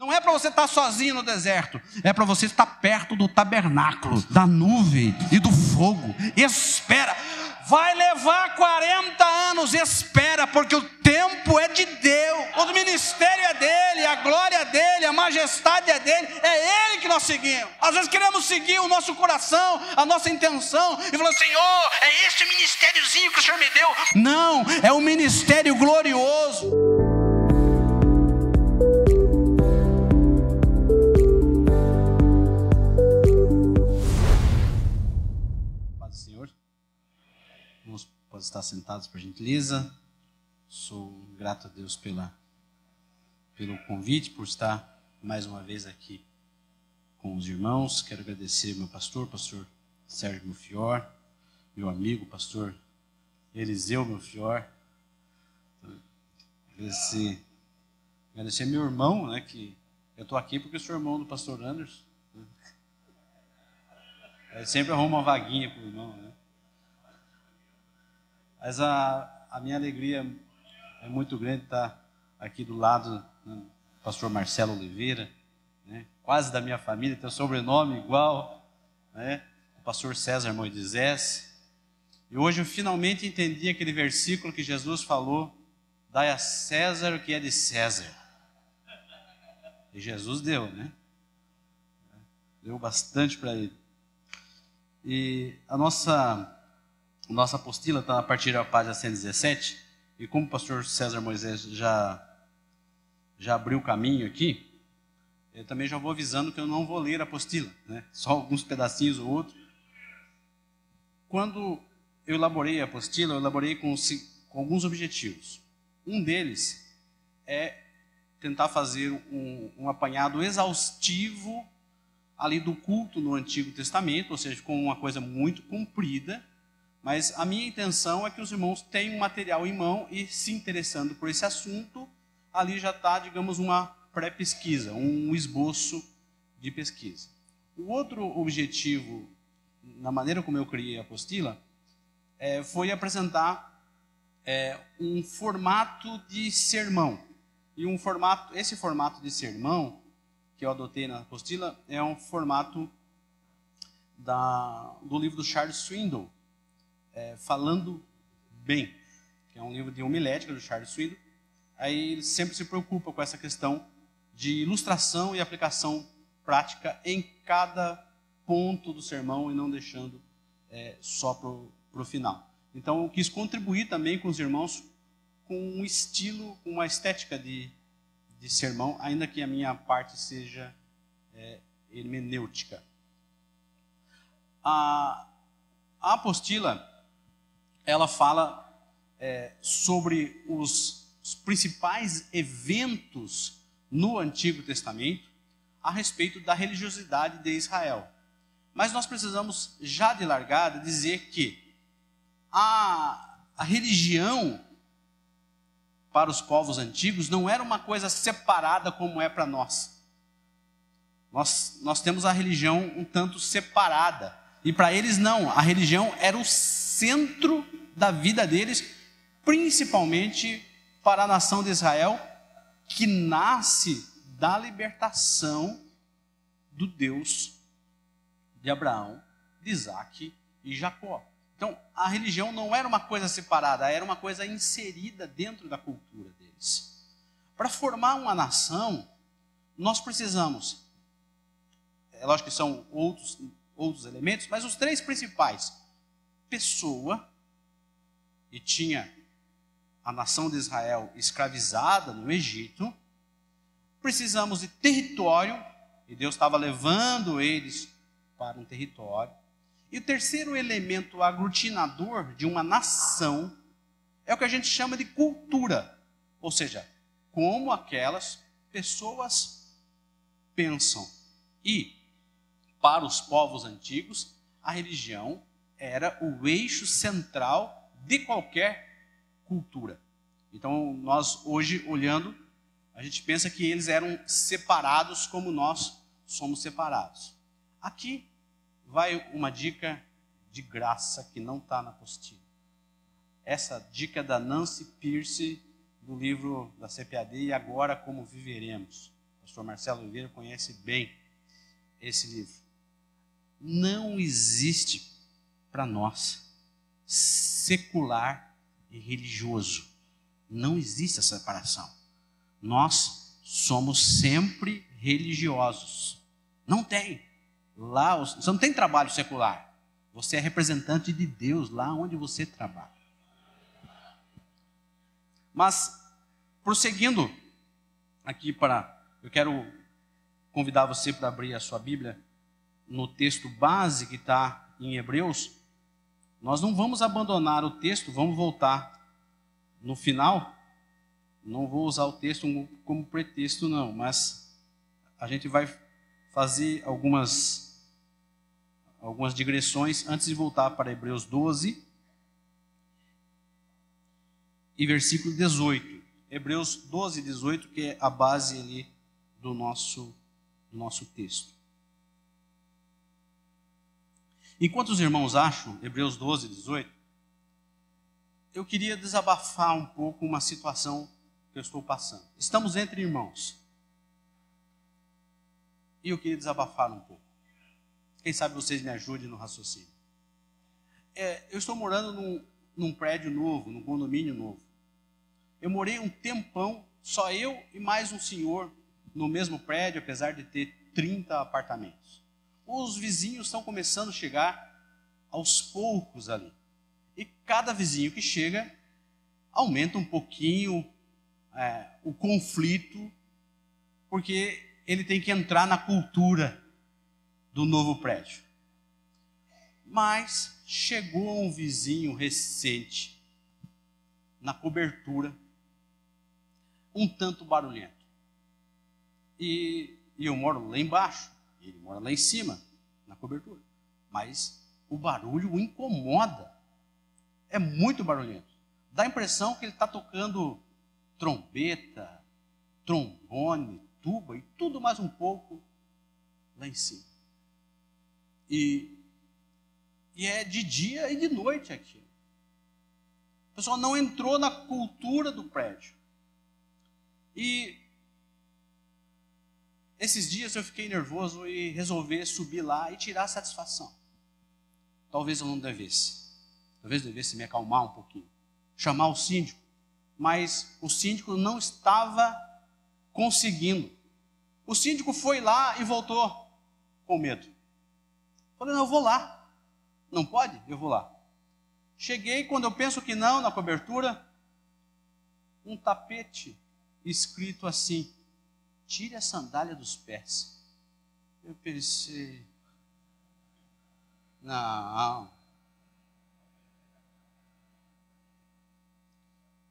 Não é para você estar sozinho no deserto, é para você estar perto do tabernáculo, da nuvem e do fogo. Espera, vai levar 40 anos, espera, porque o tempo é de Deus, o ministério é dele, a glória é dele, a majestade é dele, é ele que nós seguimos. Às vezes queremos seguir o nosso coração, a nossa intenção, e falar: Senhor, é esse ministériozinho que o Senhor me deu. Não, é um ministério glorioso. Pode estar sentados, por gentileza. Sou grato a Deus pelo convite, por estar mais uma vez aqui com os irmãos. Quero agradecer meu pastor Sérgio Melfior, meu amigo, pastor Eliseu Melfior. Agradecer meu irmão, né, que eu estou aqui porque eu sou irmão do pastor Anderson. Eu sempre arrumo uma vaguinha para o irmão, né? Mas a minha alegria é muito grande estar aqui do lado do pastor Marcelo Oliveira, né? Quase da minha família, tem o sobrenome igual, né? O pastor César Moisés. E hoje eu finalmente entendi aquele versículo que Jesus falou: dai a César o que é de César. E Jesus deu, né? Deu bastante para ele. E a nossa apostila está a partir da página 117, e como o pastor César Moisés já abriu o caminho aqui, eu também já vou avisando que eu não vou ler a apostila, né? Só alguns pedacinhos ou outro. Quando eu elaborei a apostila, eu elaborei com alguns objetivos. Um deles é tentar fazer um apanhado exaustivo ali do culto no Antigo Testamento, ou seja, ficou uma coisa muito comprida. Mas a minha intenção é que os irmãos tenham um material em mão e, se interessando por esse assunto, ali já está, digamos, uma pré-pesquisa, um esboço de pesquisa. O outro objetivo, na maneira como eu criei a apostila, foi apresentar um formato de sermão. E esse formato de sermão que eu adotei na apostila é um formato do livro do Charles Swindoll, Falando Bem, que é um livro de homilética do Charles Swindoll. Aí ele sempre se preocupa com essa questão de ilustração e aplicação prática em cada ponto do sermão e não deixando só para o final. Então eu quis contribuir também com os irmãos com um estilo, com uma estética de sermão, ainda que a minha parte seja hermenêutica. A apostila, ela fala sobre os principais eventos no Antigo Testamento a respeito da religiosidade de Israel. Mas nós precisamos, já de largada, dizer que a religião para os povos antigos não era uma coisa separada como é para nós. Nós temos a religião um tanto separada. E para eles não, a religião era o centro da vida deles, principalmente para a nação de Israel, que nasce da libertação do Deus de Abraão, de Isaac e Jacó. Então, a religião não era uma coisa separada, era uma coisa inserida dentro da cultura deles. Para formar uma nação, nós precisamos, é lógico que são outros elementos, mas os três principais: pessoa, e tinha a nação de Israel escravizada no Egito. Precisamos de território, e Deus estava levando eles para um território. E o terceiro elemento aglutinador de uma nação é o que a gente chama de cultura, ou seja, como aquelas pessoas pensam. E para os povos antigos, a religião era o eixo central de qualquer cultura. Então, nós hoje, olhando, a gente pensa que eles eram separados como nós somos separados. Aqui vai uma dica de graça que não está na apostila. Essa dica é da Nancy Pierce, do livro da CPAD, E Agora Como Viveremos. pastor Marcelo Oliveira conhece bem esse livro. Não existe para nós secular e religioso. Não existe essa separação. Nós somos sempre religiosos. Não tem. Lá você não tem trabalho secular. Você é representante de Deus lá onde você trabalha. Mas, prosseguindo aqui eu quero convidar você para abrir a sua Bíblia no texto base que está em Hebreus. Nós não vamos abandonar o texto, vamos voltar no final. Não vou usar o texto como pretexto, não, mas a gente vai fazer algumas digressões antes de voltar para Hebreus 12 e versículo 18. Hebreus 12, 18, que é a base ali do nosso texto. Enquanto os irmãos acham Hebreus 12, 18, eu queria desabafar um pouco uma situação que eu estou passando. Estamos entre irmãos. E eu queria desabafar um pouco. Quem sabe vocês me ajudem no raciocínio. Eu estou morando num prédio novo, num condomínio novo. Eu morei um tempão, só eu e mais um senhor no mesmo prédio, apesar de ter 30 apartamentos. Os vizinhos estão começando a chegar aos poucos ali. E cada vizinho que chega aumenta um pouquinho o conflito, porque ele tem que entrar na cultura do novo prédio. Mas chegou um vizinho recente na cobertura, um tanto barulhento. E eu moro lá embaixo, ele mora lá em cima, na cobertura. Mas o barulho o incomoda. É muito barulhento. Dá a impressão que ele está tocando trombeta, trombone, tuba e tudo mais um pouco lá em cima. E é de dia e de noite aqui. O pessoal não entrou na cultura do prédio. E esses dias eu fiquei nervoso e resolvi subir lá e tirar a satisfação. Talvez eu não devesse. Talvez eu devesse me acalmar um pouquinho. Chamar o síndico. Mas o síndico não estava conseguindo. O síndico foi lá e voltou com medo. Falei, não, eu vou lá. Não pode? Eu vou lá. Cheguei, quando eu penso que não, na cobertura, um tapete escrito assim, tire a sandália dos pés. Eu pensei, não.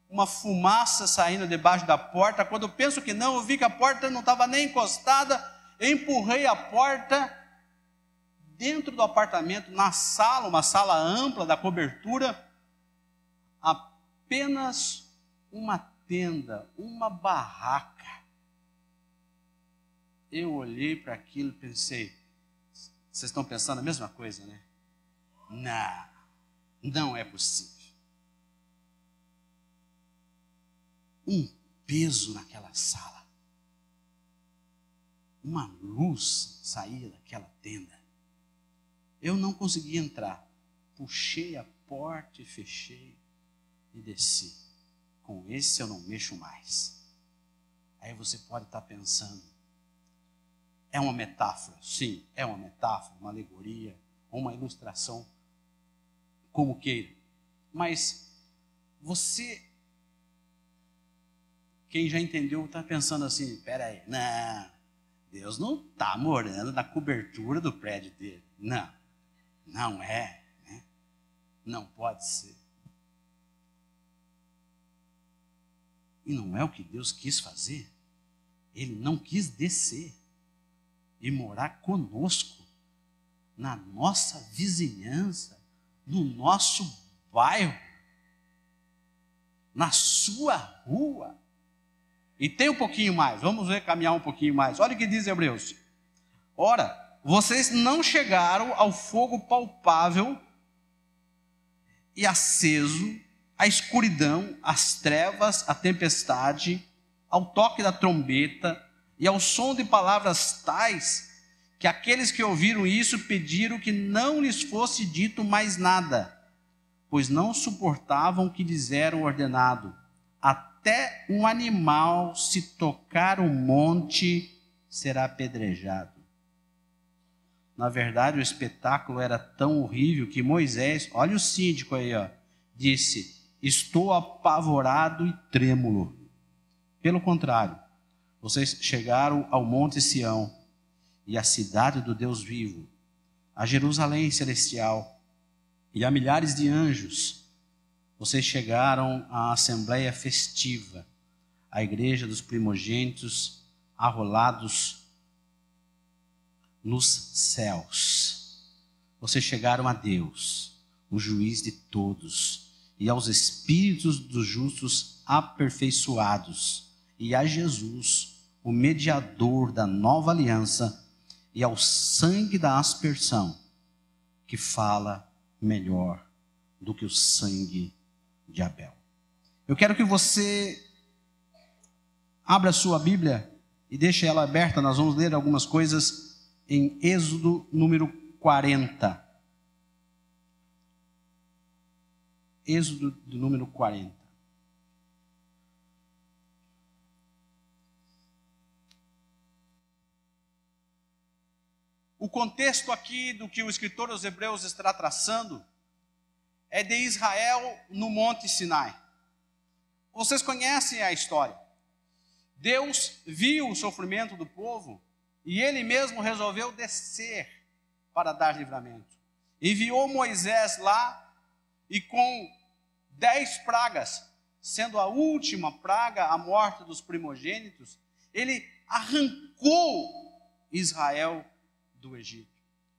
Uma fumaça saindo debaixo da porta. Quando eu penso que não, eu vi que a porta não estava nem encostada. Eu empurrei a porta dentro do apartamento, na sala, uma sala ampla da cobertura, apenas uma tenda, uma barraca. Eu olhei para aquilo e pensei, vocês estão pensando a mesma coisa, né? Não é possível. Um peso naquela sala. Uma luz saía daquela tenda. Eu não consegui entrar. Puxei a porta e fechei e desci. Com esse eu não mexo mais. Aí você pode estar pensando, é uma metáfora? Sim, é uma metáfora, uma alegoria, uma ilustração, como queira. Mas você, quem já entendeu, está pensando assim, peraí, não, Deus não está morando na cobertura do prédio dele. Não é, né? Não pode ser. E não é o que Deus quis fazer. Ele não quis descer e morar conosco, na nossa vizinhança, no nosso bairro, na sua rua. E tem um pouquinho mais, vamos ver, caminhar um pouquinho mais. Olha o que diz Hebreus. Ora, vocês não chegaram ao fogo palpável e aceso, à escuridão, às trevas, à tempestade, ao toque da trombeta e ao som de palavras tais, que aqueles que ouviram isso pediram que não lhes fosse dito mais nada, pois não suportavam o que lhes era ordenado. Até um animal, se tocar um monte, será apedrejado. Na verdade, o espetáculo era tão horrível que Moisés, olha o síndico aí, ó, disse: estou apavorado e trêmulo. Pelo contrário, vocês chegaram ao Monte Sião e à cidade do Deus vivo, a Jerusalém celestial e a milhares de anjos. Vocês chegaram à assembleia festiva, à igreja dos primogênitos arrolados nos céus. Vocês chegaram a Deus, o juiz de todos, e aos espíritos dos justos aperfeiçoados, e a Jesus, o mediador da nova aliança, e ao sangue da aspersão, que fala melhor do que o sangue de Abel. Eu quero que você abra a sua Bíblia e deixe ela aberta. Nós vamos ler algumas coisas em Êxodo número 40. Êxodo do número 40. O contexto aqui do que o escritor aos Hebreus está traçando é de Israel no Monte Sinai. Vocês conhecem a história. Deus viu o sofrimento do povo e ele mesmo resolveu descer para dar livramento. Enviou Moisés lá e com 10 pragas, sendo a última praga a morte dos primogênitos, ele arrancou Israel do Egito.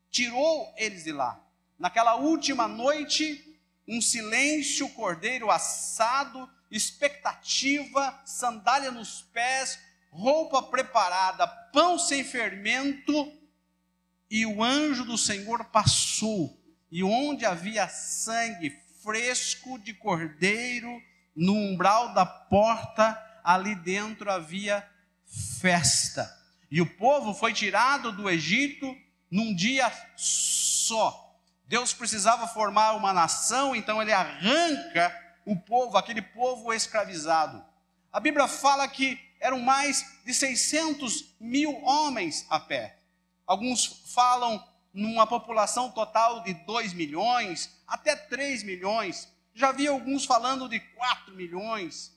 Tirou eles de lá. Naquela última noite, um silêncio, cordeiro assado, expectativa, sandália nos pés, roupa preparada, pão sem fermento, e o anjo do Senhor passou, e onde havia sangue fresco de cordeiro, no umbral da porta, ali dentro havia festa. E o povo foi tirado do Egito num dia só. Deus precisava formar uma nação, então ele arranca o povo, aquele povo escravizado. A Bíblia fala que eram mais de 600 mil homens a pé. Alguns falam numa população total de 2 milhões, até 3 milhões. Já vi alguns falando de 4 milhões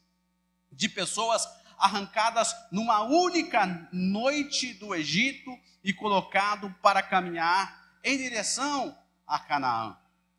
de pessoas arrancadas numa única noite do Egito e colocado para caminhar em direção a Canaã.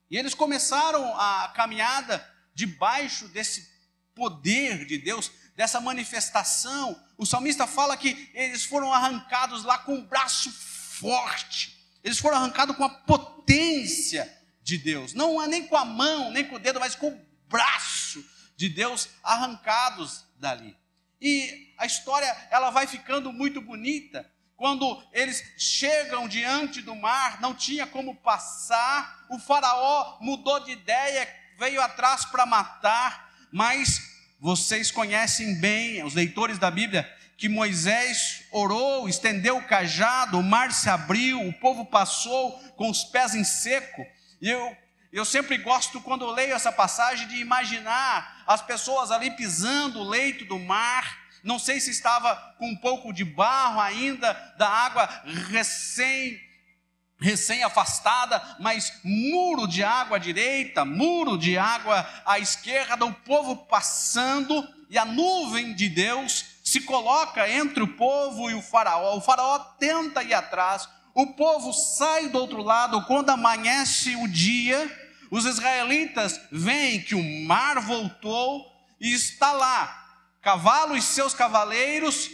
E eles começaram a caminhada debaixo desse poder de Deus, dessa manifestação. O salmista fala que eles foram arrancados lá com um braço forte. Eles foram arrancados com a potência de Deus. Não é nem com a mão, nem com o dedo, mas com o braço de Deus arrancados dali. E a história ela vai ficando muito bonita. Quando eles chegam diante do mar, não tinha como passar. O faraó mudou de ideia, veio atrás para matar. Mas vocês conhecem bem, os leitores da Bíblia, que Moisés orou, estendeu o cajado, o mar se abriu, o povo passou com os pés em seco. E eu sempre gosto, quando eu leio essa passagem, de imaginar as pessoas ali pisando o leito do mar. Não sei se estava com um pouco de barro ainda, da água recém afastada, mas muro de água à direita, muro de água à esquerda, o povo passando, e a nuvem de Deus se coloca entre o povo e o faraó tenta ir atrás, o povo sai do outro lado. Quando amanhece o dia, os israelitas veem que o mar voltou e está lá, cavalo e seus cavaleiros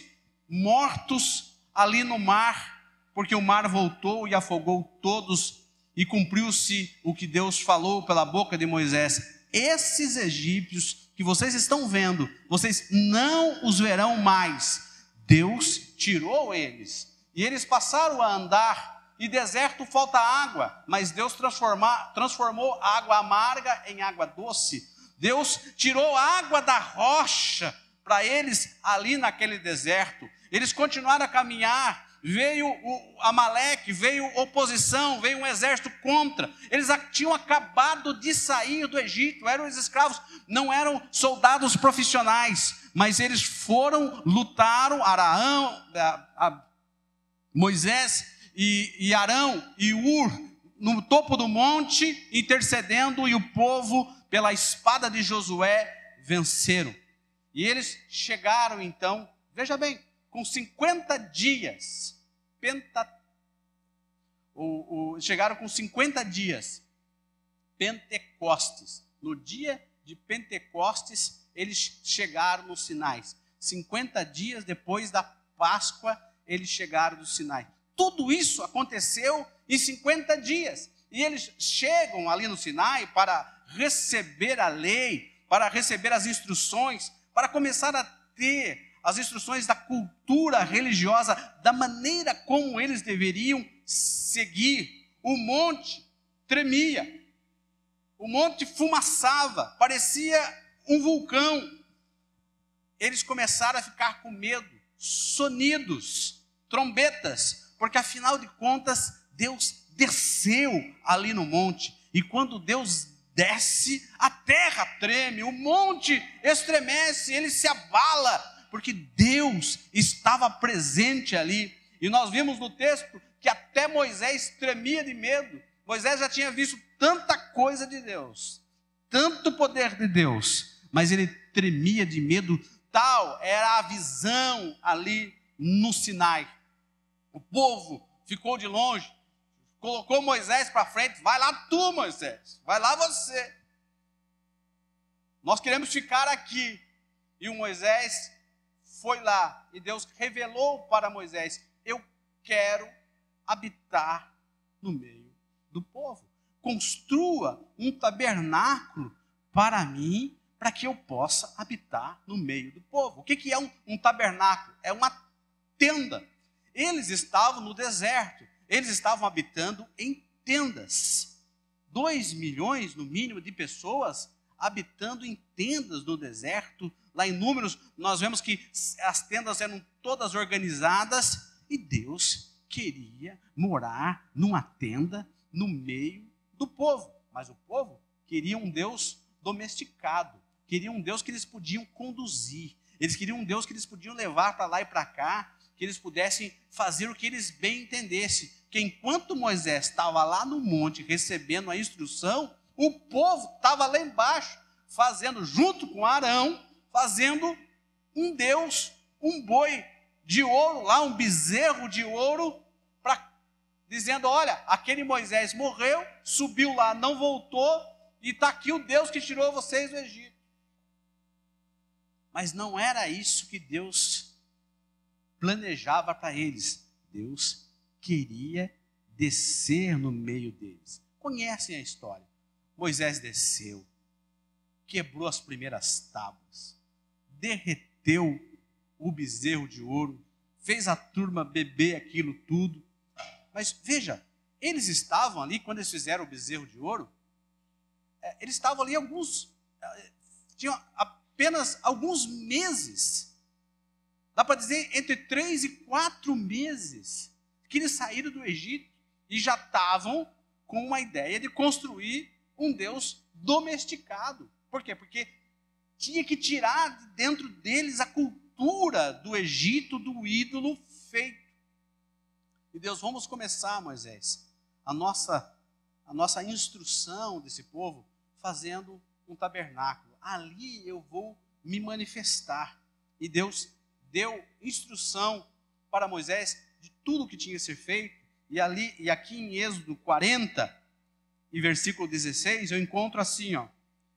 mortos ali no mar, porque o mar voltou e afogou todos, e cumpriu-se o que Deus falou pela boca de Moisés: esses egípcios que vocês estão vendo, vocês não os verão mais. Deus tirou eles, e eles passaram a andar, e deserto falta água, mas Deus transformou água amarga em água doce. Deus tirou água da rocha para eles ali naquele deserto. Eles continuaram a caminhar, veio Amaleque, veio oposição, veio um exército contra. Eles tinham acabado de sair do Egito, eram os escravos, não eram soldados profissionais, mas eles foram, lutaram, Moisés e Arão e Ur, no topo do monte, intercedendo, e o povo, pela espada de Josué, venceram. E eles chegaram então, veja bem, com 50 dias, chegaram com 50 dias, Pentecostes. No dia de Pentecostes, eles chegaram no Sinai. 50 dias depois da Páscoa, eles chegaram no Sinai. Tudo isso aconteceu em 50 dias. E eles chegam ali no Sinai para receber a lei, para receber as instruções, para começar a ter as instruções da cultura religiosa, da maneira como eles deveriam seguir. O monte tremia, o monte fumaçava, parecia um vulcão. Eles começaram a ficar com medo, sonidos, trombetas, porque afinal de contas, Deus desceu ali no monte, e quando Deus desce, a terra treme, o monte estremece, ele se abala, porque Deus estava presente ali. E nós vimos no texto que até Moisés tremia de medo. Moisés já tinha visto tanta coisa de Deus, tanto poder de Deus, mas ele tremia de medo. Tal era a visão ali no Sinai. O povo ficou de longe, colocou Moisés para frente. Vai lá tu, Moisés, vai lá você, nós queremos ficar aqui. E o Moisés foi lá, e Deus revelou para Moisés: eu quero habitar no meio do povo. Construa um tabernáculo para mim, para que eu possa habitar no meio do povo. O que é um tabernáculo? É uma tenda. Eles estavam no deserto, eles estavam habitando em tendas. 2 milhões, no mínimo, de pessoas habitando em tendas no deserto. Lá em Números, nós vemos que as tendas eram todas organizadas, e Deus queria morar numa tenda no meio do povo. Mas o povo queria um Deus domesticado, queria um Deus que eles podiam conduzir, eles queriam um Deus que eles podiam levar para lá e para cá, que eles pudessem fazer o que eles bem entendessem. Que enquanto Moisés estava lá no monte recebendo a instrução, o povo estava lá embaixo, fazendo, junto com Arão, fazendo um Deus, um boi de ouro, lá um bezerro de ouro, dizendo: olha, aquele Moisés morreu, subiu lá, não voltou, e está aqui o Deus que tirou vocês do Egito. Mas não era isso que Deus planejava para eles. Deus queria descer no meio deles. Conhecem a história. Moisés desceu, quebrou as primeiras tábuas, derreteu o bezerro de ouro, fez a turma beber aquilo tudo. Mas veja, eles estavam ali, quando eles fizeram o bezerro de ouro, eles estavam ali tinham apenas alguns meses, dá para dizer entre 3 e 4 meses, que eles saíram do Egito e já estavam com uma ideia de construir um Deus domesticado. Por quê? Porque tinha que tirar de dentro deles a cultura do Egito, do ídolo feito. E Deus: vamos começar, Moisés, a nossa instrução desse povo, fazendo um tabernáculo. Ali eu vou me manifestar. E Deus deu instrução para Moisés de tudo o que tinha que ser feito. E aqui em Êxodo 40, e versículo 16, eu encontro assim, ó: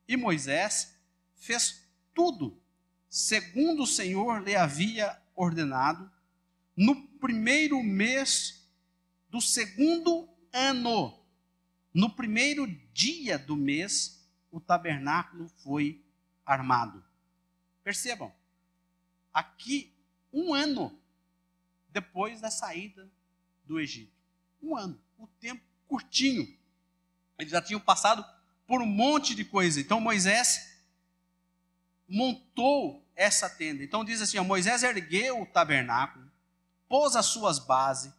e Moisés fez tudo segundo o Senhor lhe havia ordenado, no primeiro mês do segundo ano, no primeiro dia do mês, o tabernáculo foi armado. Percebam, aqui 1 ano depois da saída do Egito. 1 ano, o tempo curtinho. Eles já tinham passado por um monte de coisa. Então Moisés montou essa tenda. Então diz assim, Moisés ergueu o tabernáculo, pôs as suas bases,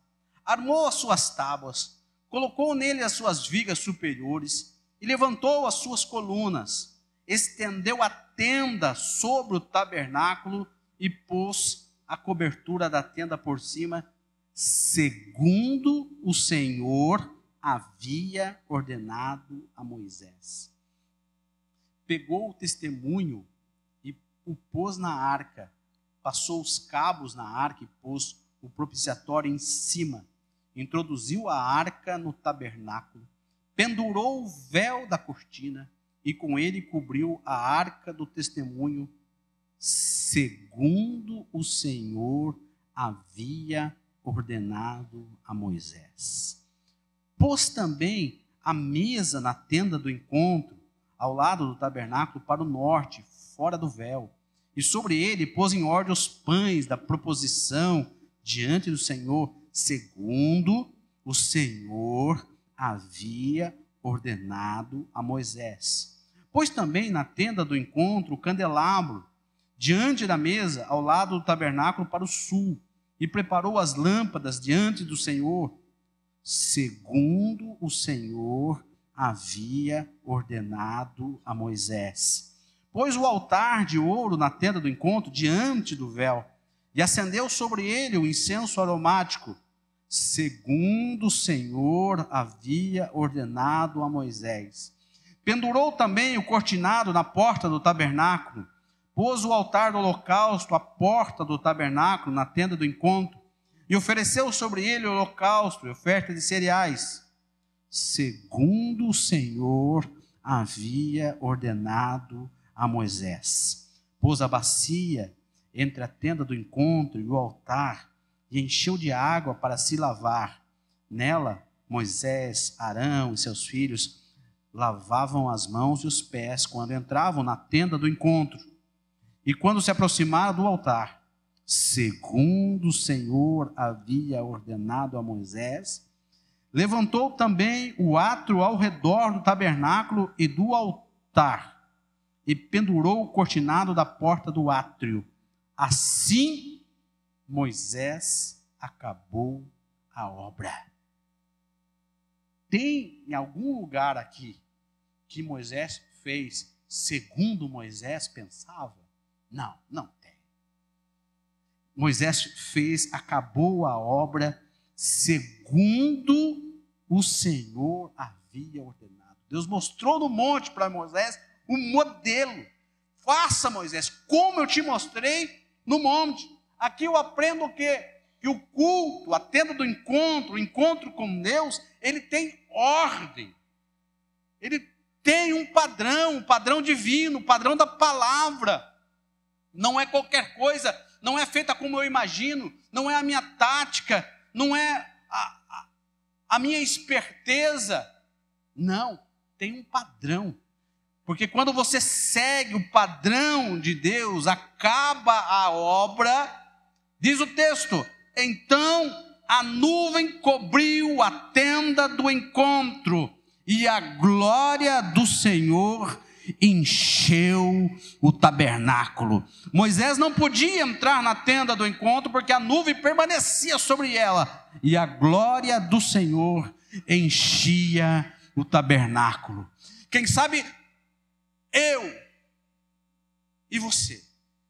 armou as suas tábuas, colocou nele as suas vigas superiores e levantou as suas colunas, estendeu a tenda sobre o tabernáculo e pôs a cobertura da tenda por cima, segundo o Senhor havia ordenado a Moisés. Pegou o testemunho e o pôs na arca, passou os cabos na arca e pôs o propiciatório em cima, introduziu a arca no tabernáculo, pendurou o véu da cortina e com ele cobriu a arca do testemunho, segundo o Senhor havia ordenado a Moisés. Pôs também a mesa na tenda do encontro, ao lado do tabernáculo para o norte, fora do véu. E sobre ele pôs em ordem os pães da proposição diante do Senhor, segundo o Senhor havia ordenado a Moisés. Pôs também na tenda do encontro o candelabro, diante da mesa, ao lado do tabernáculo para o sul, e preparou as lâmpadas diante do Senhor, segundo o Senhor havia ordenado a Moisés. Pôs o altar de ouro na tenda do encontro, diante do véu, e acendeu sobre ele o incenso aromático, segundo o Senhor havia ordenado a Moisés. Pendurou também o cortinado na porta do tabernáculo, pôs o altar do holocausto à porta do tabernáculo, na tenda do encontro, e ofereceu sobre ele o holocausto e oferta de cereais, segundo o Senhor havia ordenado a Moisés. Pôs a bacia entre a tenda do encontro e o altar, e encheu de água para se lavar. Nela, Moisés, Arão e seus filhos lavavam as mãos e os pés quando entravam na tenda do encontro. E quando se aproximaram do altar, segundo o Senhor havia ordenado a Moisés, levantou também o átrio ao redor do tabernáculo e do altar, e pendurou o cortinado da porta do átrio. Assim, Moisés acabou a obra. Tem em algum lugar aqui que Moisés fez segundo Moisés pensava? Não, não tem. Moisés fez, acabou a obra segundo o Senhor havia ordenado. Deus mostrou no monte para Moisés o modelo. Faça, Moisés, como eu te mostrei no monte. Aqui eu aprendo o quê? Que o culto, a tenda do encontro, o encontro com Deus, ele tem ordem. Ele tem um padrão divino, o padrão da palavra. Não é qualquer coisa, não é feita como eu imagino, não é a minha tática, não é a minha esperteza. Não, tem um padrão. Porque quando você segue o padrão de Deus, acaba a obra, diz o texto, então a nuvem cobriu a tenda do encontro e a glória do Senhor encheu o tabernáculo. Moisés não podia entrar na tenda do encontro porque a nuvem permanecia sobre ela e a glória do Senhor enchia o tabernáculo. Quem sabe eu e você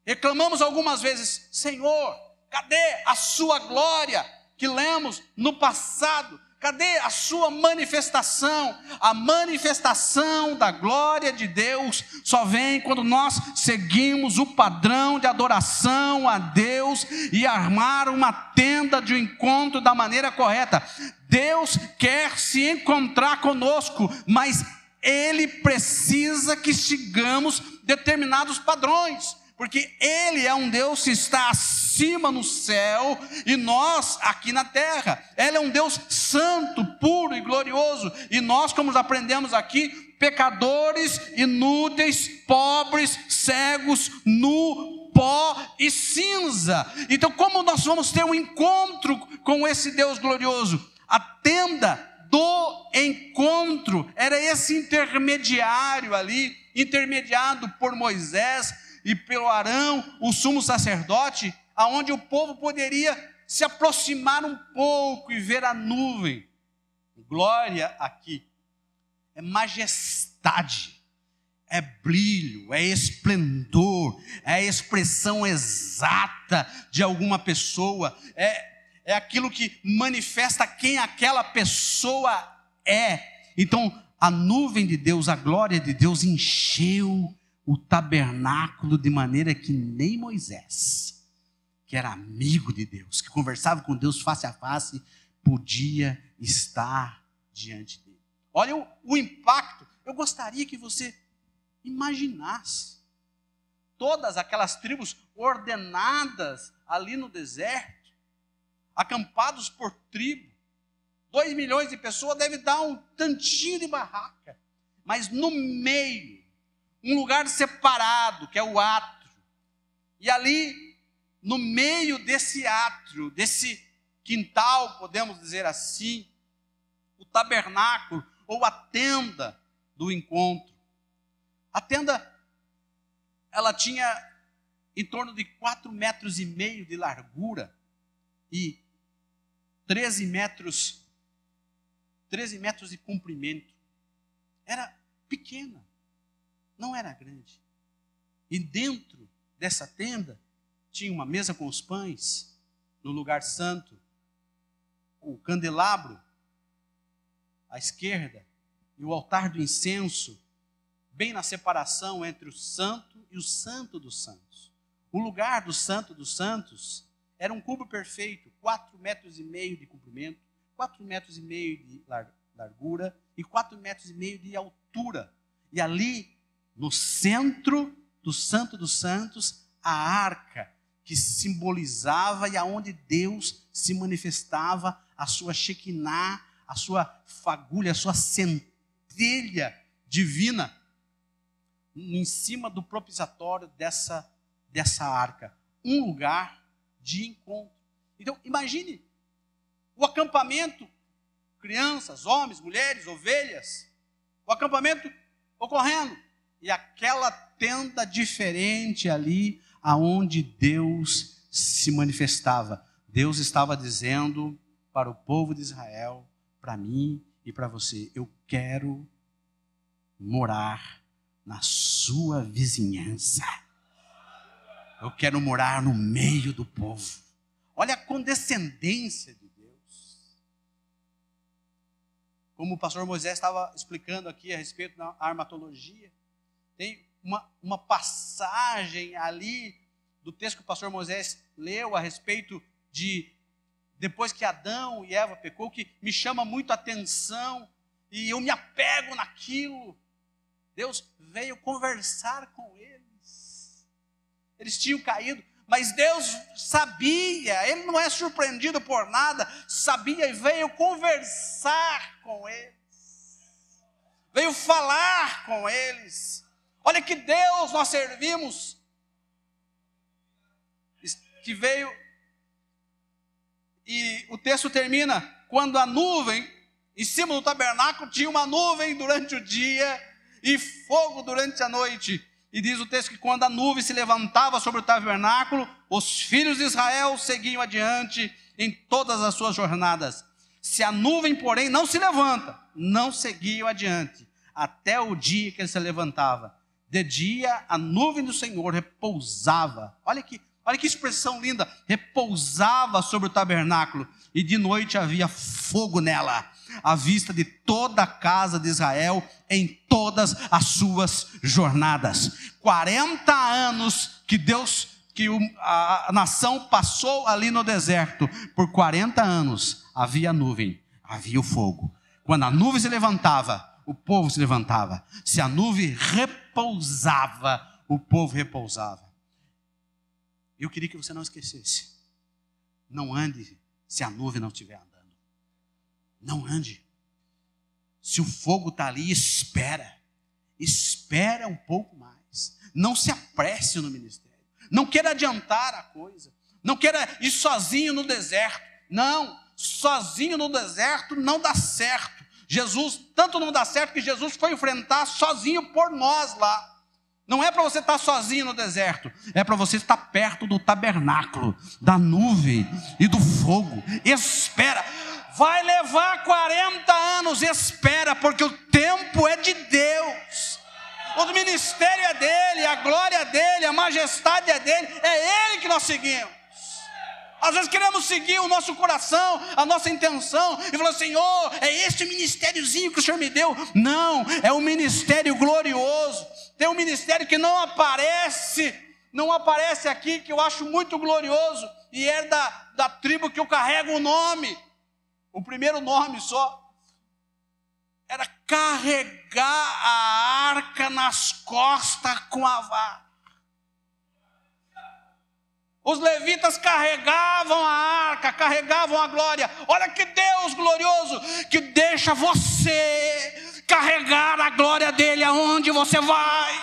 reclamamos algumas vezes: Senhor, cadê a sua glória que lemos no passado? Cadê a sua manifestação? A manifestação da glória de Deus só vem quando nós seguimos o padrão de adoração a Deus e armar uma tenda de encontro da maneira correta. Deus quer se encontrar conosco, mas Ele precisa que sigamos determinados padrões, porque Ele é um Deus que está acima no céu e nós aqui na terra. Ele é um Deus santo, puro e glorioso, e nós, como aprendemos aqui, pecadores, inúteis, pobres, cegos, nu, pó e cinza. Então, como nós vamos ter um encontro com esse Deus glorioso? A tenda do encontro era esse intermediário ali, intermediado por Moisés, e pelo Arão, o sumo sacerdote, aonde o povo poderia se aproximar um pouco e ver a nuvem. Glória aqui é majestade, é brilho, é esplendor, é a expressão exata de alguma pessoa, é aquilo que manifesta quem aquela pessoa é. Então, a nuvem de Deus, a glória de Deus encheu o tabernáculo de maneira que nem Moisés, que era amigo de Deus, que conversava com Deus face a face, podia estar diante dele. Olha o impacto. Eu gostaria que você imaginasse todas aquelas tribos ordenadas ali no deserto, acampados por tribo. 2 milhões de pessoas deve dar um tantinho de barraca, mas no meio, um lugar separado, que é o átrio, e ali, no meio desse átrio, desse quintal, podemos dizer assim, o tabernáculo, ou a tenda do encontro. A tenda, ela tinha em torno de 4,5 metros de largura e 13 metros de comprimento. Era pequena, não era grande. E dentro dessa tenda tinha uma mesa com os pães, no lugar santo, o candelabro à esquerda e o altar do incenso, bem na separação entre o santo e o santo dos santos. O lugar do santo dos santos era um cubo perfeito, 4,5 metros de comprimento, 4,5 metros de largura e 4,5 metros de altura. E ali, no centro do santo dos santos, a arca, que simbolizava e aonde Deus se manifestava, a sua Shekinah, a sua fagulha, a sua centelha divina, em cima do propiciatório dessa arca. Um lugar de encontro. Então, imagine o acampamento, crianças, homens, mulheres, ovelhas, o acampamento ocorrendo, e aquela tenda diferente ali, aonde Deus se manifestava. Deus estava dizendo para o povo de Israel, para mim e para você: eu quero morar na sua vizinhança. Eu quero morar no meio do povo. Olha a condescendência de Deus. Como o pastor Moisés estava explicando aqui a respeito da armatologia, tem uma passagem ali do texto que o pastor Moisés leu a respeito de depois que Adão e Eva pecou, que me chama muito a atenção e eu me apego naquilo. Deus veio conversar com eles. Eles tinham caído, mas Deus sabia, Ele não é surpreendido por nada, sabia e veio conversar com eles. Veio falar com eles. Olha que Deus nós servimos, que veio, e o texto termina, quando a nuvem, em cima do tabernáculo, tinha uma nuvem durante o dia, e fogo durante a noite, e diz o texto que quando a nuvem se levantava sobre o tabernáculo, os filhos de Israel seguiam adiante em todas as suas jornadas. Se a nuvem, porém, não se levanta, não seguiam adiante, até o dia que ele se levantava. De dia, a nuvem do Senhor repousava. Olha que expressão linda. Repousava sobre o tabernáculo. E de noite havia fogo nela, à vista de toda a casa de Israel, em todas as suas jornadas. 40 anos que a nação passou ali no deserto. Por 40 anos havia nuvem, havia o fogo. Quando a nuvem se levantava, o povo se levantava. Se a nuvem repousava, o povo repousava. Eu queria que você não esquecesse. Não ande se a nuvem não estiver andando. Não ande. Se o fogo está ali, espera. Espera um pouco mais. Não se apresse no ministério. Não queira adiantar a coisa. Não queira ir sozinho no deserto. Não, sozinho no deserto não dá certo. Jesus, tanto não dá certo que Jesus foi enfrentar sozinho por nós lá. Não é para você estar sozinho no deserto, é para você estar perto do tabernáculo, da nuvem e do fogo. Espera, vai levar 40 anos, espera, porque o tempo é de Deus. O ministério é dele, a glória é dele, a majestade é dele, é ele que nós seguimos. Às vezes queremos seguir o nosso coração, a nossa intenção, e falar: Senhor, é este ministériozinho que o Senhor me deu. Não, é um ministério glorioso. Tem um ministério que não aparece aqui, que eu acho muito glorioso, e é da tribo que eu carrego o nome, o primeiro nome só. Era carregar a arca nas costas com a vara. Os levitas carregavam a arca, carregavam a glória. Olha que Deus glorioso, que deixa você carregar a glória dele aonde você vai.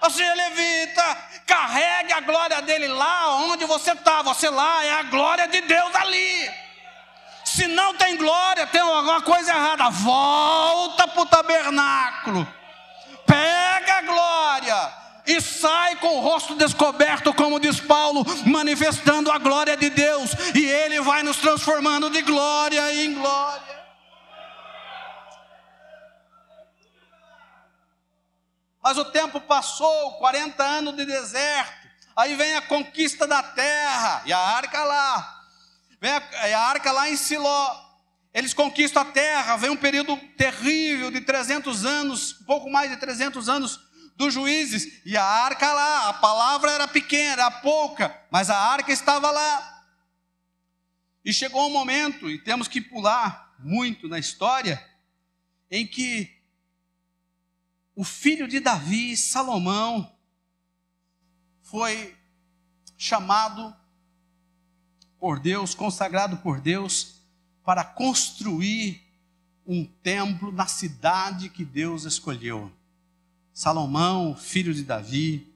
Você, levita, carregue a glória dele lá onde você está. Você lá é a glória de Deus ali. Se não tem glória, tem alguma coisa errada. Volta para o tabernáculo, pega a glória e sai com o rosto descoberto, como diz Paulo, manifestando a glória de Deus, e ele vai nos transformando de glória em glória. Mas o tempo passou, 40 anos de deserto, aí vem a conquista da terra, e a arca lá, vem a arca lá em Siló. Eles conquistam a terra, vem um período terrível de 300 anos, um pouco mais de 300 anos, dos juízes, e a arca lá, a palavra era pequena, era pouca, mas a arca estava lá. E chegou um momento, e temos que pular muito na história, em que o filho de Davi, Salomão, foi chamado por Deus, consagrado por Deus, para construir um templo na cidade que Deus escolheu. Salomão, filho de Davi,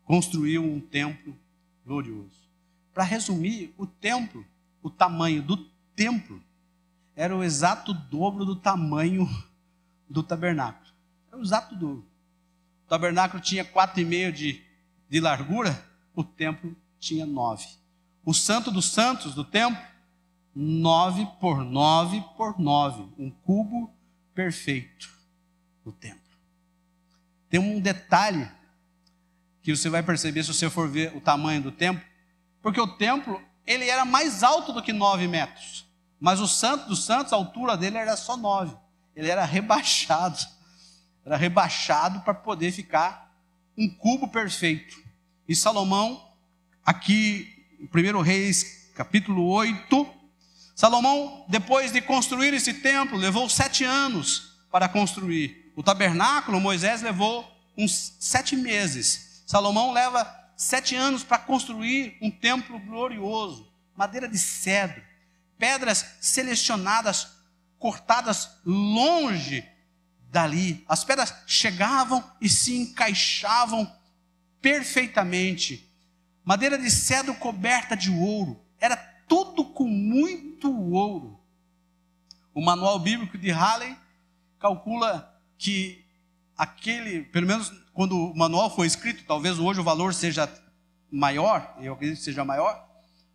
construiu um templo glorioso. Para resumir, o templo, o tamanho do templo, era o exato dobro do tamanho do tabernáculo. Era o exato dobro. O tabernáculo tinha 4,5 de largura, o templo tinha 9. O santo dos santos do templo, 9 por 9 por 9, um cubo perfeito do templo. Tem um detalhe que você vai perceber se você for ver o tamanho do templo, porque o templo, ele era mais alto do que 9 metros, mas o santo dos santos, a altura dele era só 9, ele era rebaixado para poder ficar um cubo perfeito. E Salomão, aqui em 1 Reis, capítulo 8, Salomão, depois de construir esse templo, levou 7 anos para construir. O tabernáculo, Moisés levou uns 7 meses. Salomão leva 7 anos para construir um templo glorioso. Madeira de cedro, pedras selecionadas, cortadas longe dali. As pedras chegavam e se encaixavam perfeitamente. Madeira de cedro coberta de ouro. Era tudo com muito ouro. O manual bíblico de Halley calcula que pelo menos quando o manual foi escrito, talvez hoje o valor seja maior, eu acredito que seja maior,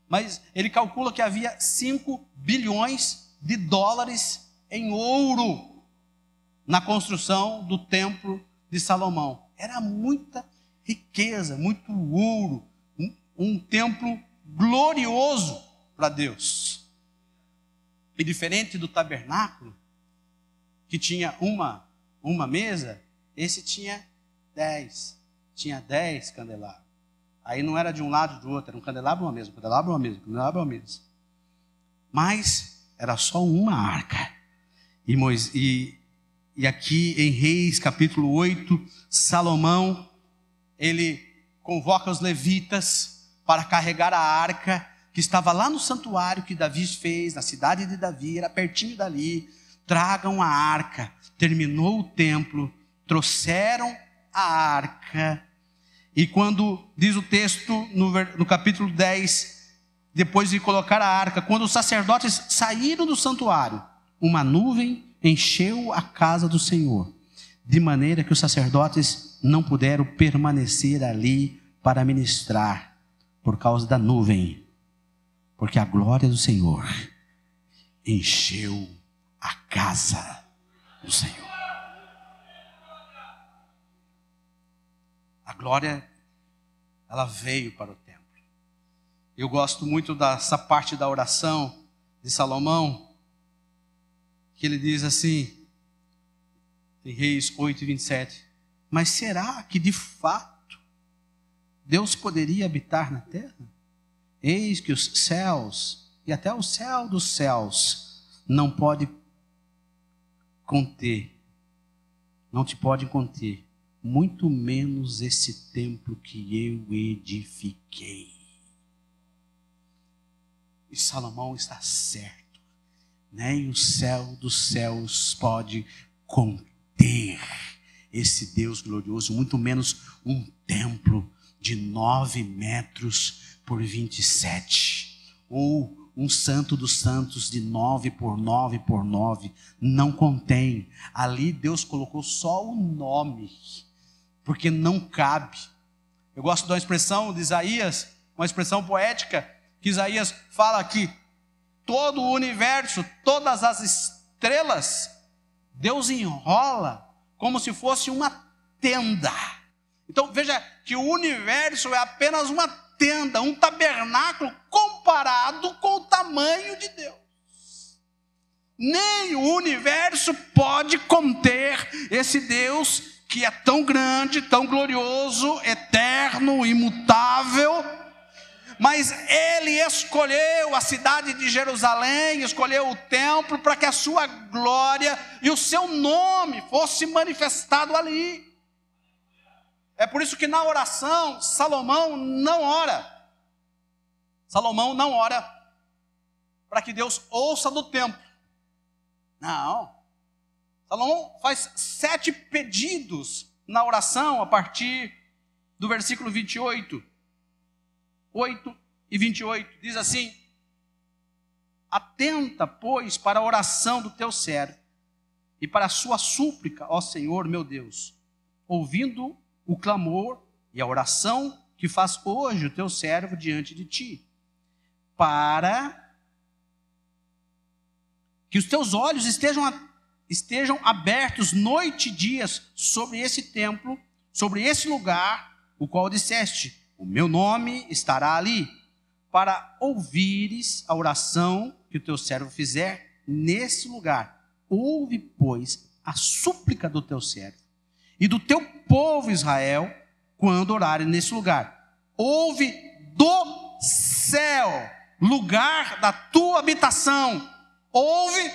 mas ele calcula que havia 5 bilhões de dólares em ouro na construção do templo de Salomão. Era muita riqueza, muito ouro, um templo glorioso para Deus. E diferente do tabernáculo, que tinha uma mesa, esse tinha 10. Tinha 10 candelabros. Aí não era de um lado e do outro, era um candelabro, uma mesa, um candelabro, uma mesa, um candelabro, uma mesa. Mas era só uma arca. E aqui em Reis, capítulo 8, Salomão, ele convoca os levitas para carregar a arca, que estava lá no santuário que Davi fez, na cidade de Davi, era pertinho dali. Tragam a arca. Terminou o templo, trouxeram a arca. E quando diz o texto no capítulo 10, depois de colocar a arca, quando os sacerdotes saíram do santuário, uma nuvem encheu a casa do Senhor. de maneira que os sacerdotes não puderam permanecer ali para ministrar por causa da nuvem, porque a glória do Senhor encheu a casa do Senhor. A glória, ela veio para o templo. Eu gosto muito dessa parte da oração de Salomão, que ele diz assim, em Reis 8:27, mas será que de fato Deus poderia habitar na terra? Eis que os céus e até o céu dos céus não pode conter, não te pode conter, muito menos esse templo que eu edifiquei. E Salomão está certo, nem o céu dos céus pode conter esse Deus glorioso, muito menos um templo de 9 metros por 27, ou um santo dos santos de 9 por 9 por 9, não contém. Ali Deus colocou só o nome, porque não cabe. Eu gosto de uma expressão de Isaías, uma expressão poética, que Isaías fala que todo o universo, todas as estrelas, Deus enrola como se fosse uma tenda. Então veja que o universo é apenas uma tenda, um tabernáculo comparado com o tamanho de Deus. Nem o universo pode conter esse Deus que é tão grande, tão glorioso, eterno, imutável. Mas ele escolheu a cidade de Jerusalém, escolheu o templo para que a sua glória e o seu nome fosse manifestado ali. É por isso que na oração, Salomão não ora. Salomão não ora para que Deus ouça do templo. Não. Salomão faz 7 pedidos na oração a partir do versículo 28. 8 e 28, diz assim: atenta, pois, para a oração do teu servo e para a sua súplica, ó Senhor meu Deus, ouvindo o clamor e a oração que faz hoje o teu servo diante de ti, para que os teus olhos estejam abertos noite e dias sobre esse templo, sobre esse lugar, o qual disseste, o meu nome estará ali, para ouvires a oração que o teu servo fizer nesse lugar. Ouve, pois, a súplica do teu servo e do teu povo Israel, quando orarem nesse lugar. Ouve do céu, lugar da tua habitação. Ouve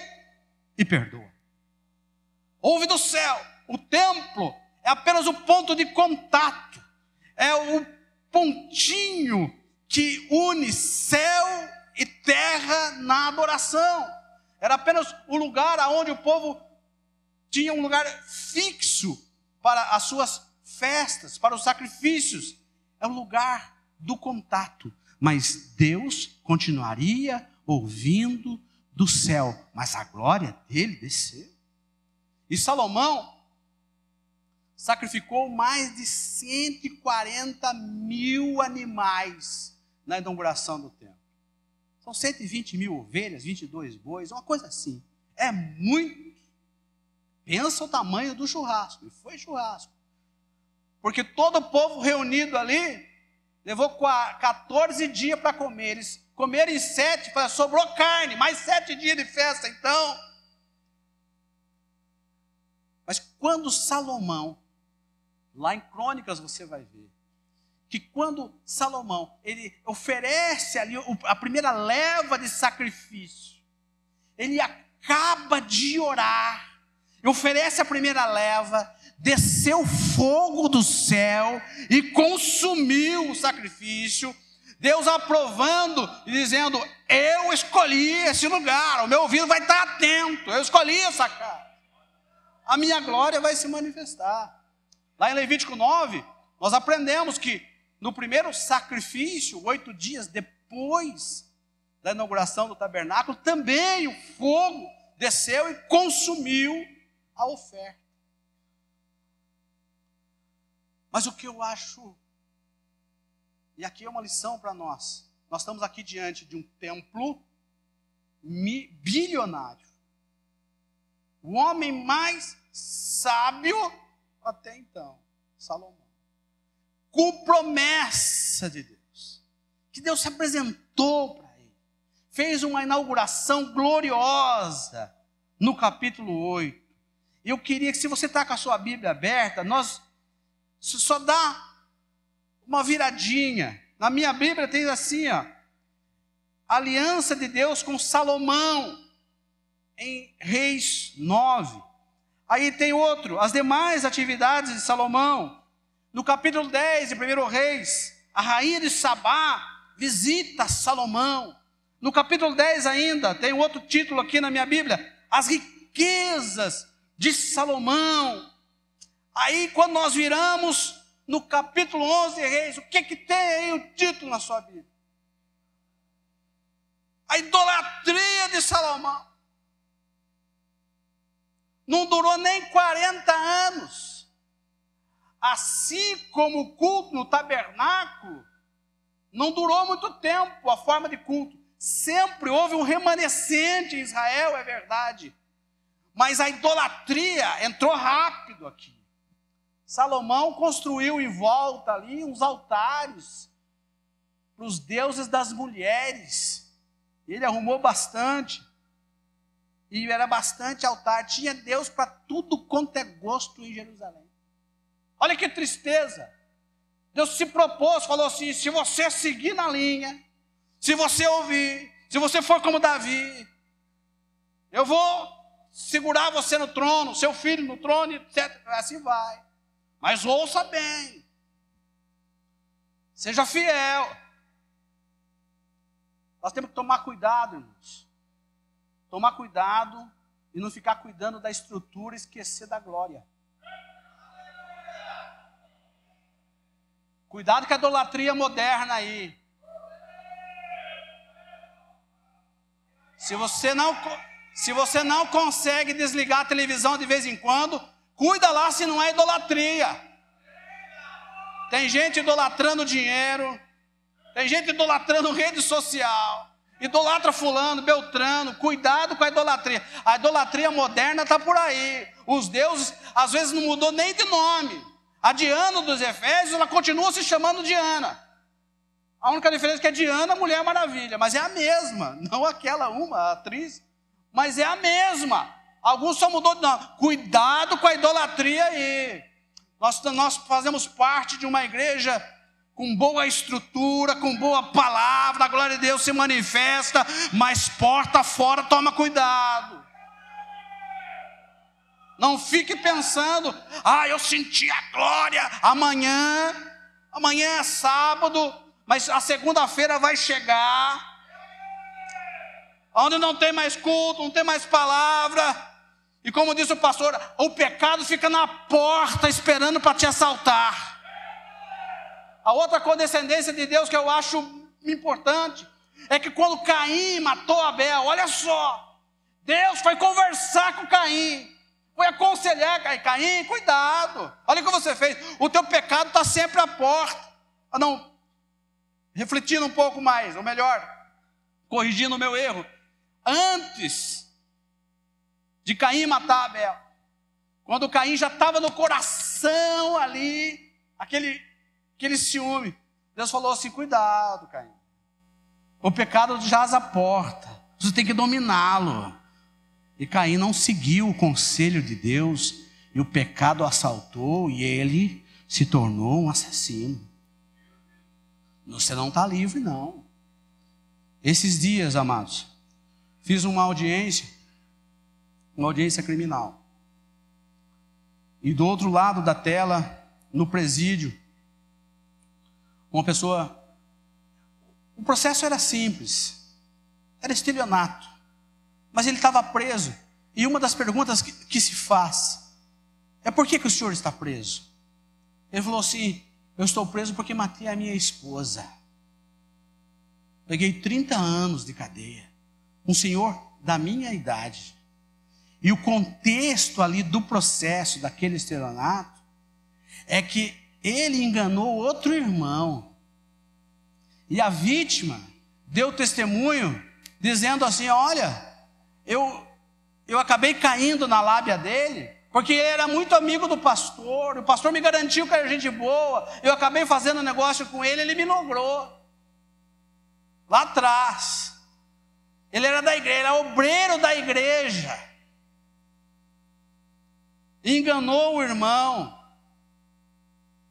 e perdoa. Ouve do céu. O templo é apenas o ponto de contato. É o pontinho que une céu e terra na adoração. Era apenas o lugar onde o povo tinha um lugar fixo para as suas festas, para os sacrifícios. É o lugar do contato. Mas Deus continuaria ouvindo do céu, mas a glória dele desceu. E Salomão sacrificou mais de 140 mil animais na inauguração do templo. São 120 mil ovelhas, 22 bois, uma coisa assim. É muito. Pensa o tamanho do churrasco. E foi churrasco. Porque todo o povo reunido ali levou 14 dias para comer. Eles comeram em 7, sobrou carne, mais 7 dias de festa, então. Mas quando Salomão, lá em Crônicas você vai ver, que quando Salomão, ele oferece ali a primeira leva de sacrifício, ele acaba de orar, oferece a primeira leva, desceu fogo do céu e consumiu o sacrifício, Deus aprovando e dizendo, eu escolhi esse lugar, o meu ouvido vai estar atento, eu escolhi essa casa, a minha glória vai se manifestar. Lá em Levítico 9, nós aprendemos que no primeiro sacrifício, 8 dias depois da inauguração do tabernáculo, também o fogo desceu e consumiu a oferta. Mas o que eu acho, e aqui é uma lição para nós, nós estamos aqui diante de um templo bilionário. O homem mais sábio até então, Salomão. Com promessa de Deus. Que Deus se apresentou para ele. Fez uma inauguração gloriosa no capítulo 8. E eu queria que, se você está com a sua Bíblia aberta, nós só dá uma viradinha. Na minha Bíblia tem assim, ó, aliança de Deus com Salomão, em Reis 9. Aí tem outro, as demais atividades de Salomão. No capítulo 10 de 1 Reis, a rainha de Sabá visita Salomão. No capítulo 10 ainda, tem outro título aqui na minha Bíblia, as riquezas de Salomão. Aí quando nós viramos no capítulo 11 de Reis, o que tem aí o título na sua Bíblia? A idolatria de Salomão. Não durou nem 40 anos. Assim como o culto no tabernáculo, não durou muito tempo a forma de culto. Sempre houve um remanescente em Israel, é verdade. Mas a idolatria entrou rápido aqui. Salomão construiu em volta ali uns altares para os deuses das mulheres. Ele arrumou bastante. E era bastante altar. Tinha Deus para tudo quanto é gosto em Jerusalém. Olha que tristeza. Deus se propôs, falou assim: se você seguir na linha, se você ouvir, se você for como Davi, eu vou segurar você no trono, seu filho no trono, etc. Assim vai. Mas ouça bem. Seja fiel. Nós temos que tomar cuidado, irmãos. Tomar cuidado e não ficar cuidando da estrutura e esquecer da glória. Cuidado com a idolatria moderna aí. Se você não consegue desligar a televisão de vez em quando, cuida lá se não é idolatria. Tem gente idolatrando dinheiro, tem gente idolatrando rede social. Idolatra fulano, beltrano, cuidado com a idolatria. A idolatria moderna está por aí. Os deuses, às vezes, não mudou nem de nome. A Diana dos Efésios, ela continua se chamando Diana. A única diferença é que é Diana, Mulher Maravilha. Mas é a mesma, não aquela uma, atriz. Mas é a mesma. Alguns só mudou de nome. Cuidado com a idolatria aí. Nós fazemos parte de uma igreja com boa estrutura, com boa palavra, a glória de Deus se manifesta, mas porta fora, toma cuidado. Não fique pensando, eu senti a glória, amanhã é sábado, mas a segunda-feira vai chegar, onde não tem mais culto, não tem mais palavra, e como disse o pastor, o pecado fica na porta esperando para te assaltar. A outra condescendência de Deus que eu acho importante é que quando Caim matou Abel, olha só, Deus foi conversar com Caim, foi aconselhar Caim, cuidado, olha o que você fez, o teu pecado está sempre à porta. Não, refletindo um pouco mais, ou melhor, corrigindo o meu erro, antes de Caim matar Abel, quando Caim já estava no coração ali, aquele ciúme, Deus falou assim: cuidado, Caim, o pecado jaz à porta, você tem que dominá-lo. E Caim não seguiu o conselho de Deus, e o pecado assaltou, e ele se tornou um assassino. Você não está livre, não. Esses dias, amados, fiz uma audiência criminal, e do outro lado da tela, no presídio, uma pessoa, o processo era simples, era estelionato, mas ele estava preso, e uma das perguntas que se faz é: por que o senhor está preso? Ele falou assim: eu estou preso porque matei a minha esposa, peguei 30 anos de cadeia, um senhor da minha idade, e o contexto ali do processo daquele estelionato é que ele enganou outro irmão. E a vítima deu testemunho, dizendo assim: olha, eu acabei caindo na lábia dele, porque ele era muito amigo do pastor, o pastor me garantiu que era gente boa, eu acabei fazendo negócio com ele, ele me logrou. Lá atrás, ele era da igreja, era obreiro da igreja, enganou o irmão,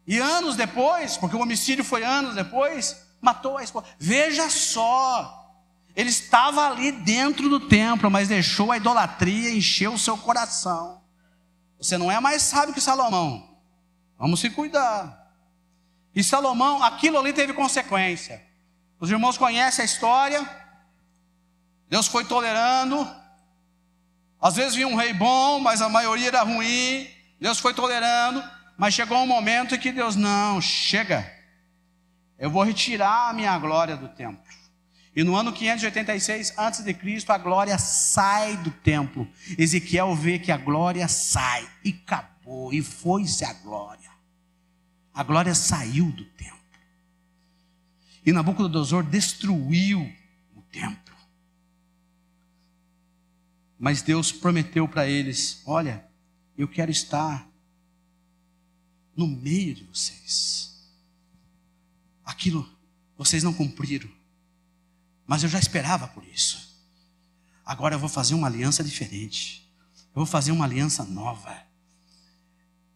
e anos depois, porque o homicídio foi anos depois, matou a esposa. Veja só, ele estava ali dentro do templo, mas deixou a idolatria encher o seu coração. Você não é mais sábio que Salomão, vamos se cuidar. E Salomão, aquilo ali teve consequência. Os irmãos conhecem a história. Deus foi tolerando. Às vezes vinha um rei bom, mas a maioria era ruim. Deus foi tolerando, mas chegou um momento em que Deus, não, chega, eu vou retirar a minha glória do templo. E no ano 586 a.C., a glória sai do templo. Ezequiel vê que a glória sai, e acabou, e foi-se a glória. A glória saiu do templo. E Nabucodonosor destruiu o templo. Mas Deus prometeu para eles: olha, eu quero estar no meio de vocês. Aquilo vocês não cumpriram, mas eu já esperava por isso. Agora eu vou fazer uma aliança diferente. Eu vou fazer uma aliança nova.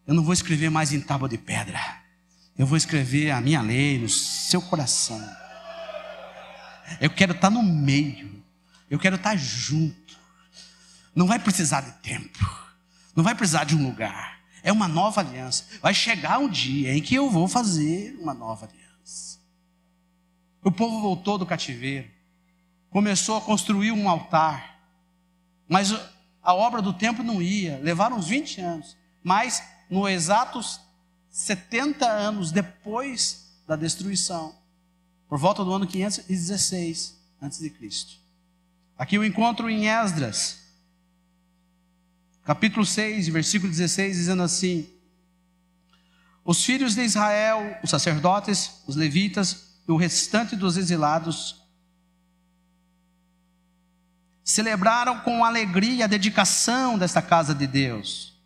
Eu não vou escrever mais em tábua de pedra. Eu vou escrever a minha lei no seu coração. Eu quero estar no meio. Eu quero estar junto. Não vai precisar de tempo. Não vai precisar de um lugar. É uma nova aliança. Vai chegar um dia em que eu vou fazer uma nova aliança. O povo voltou do cativeiro. Começou a construir um altar. Mas a obra do templo não ia. Levaram uns 20 anos. Mas no exatos 70 anos depois da destruição, por volta do ano 516 a.C. Aqui eu encontro em Esdras, capítulo 6, versículo 16, dizendo assim: os filhos de Israel, os sacerdotes, os levitas e o restante dos exilados celebraram com alegria a dedicação desta casa de Deus.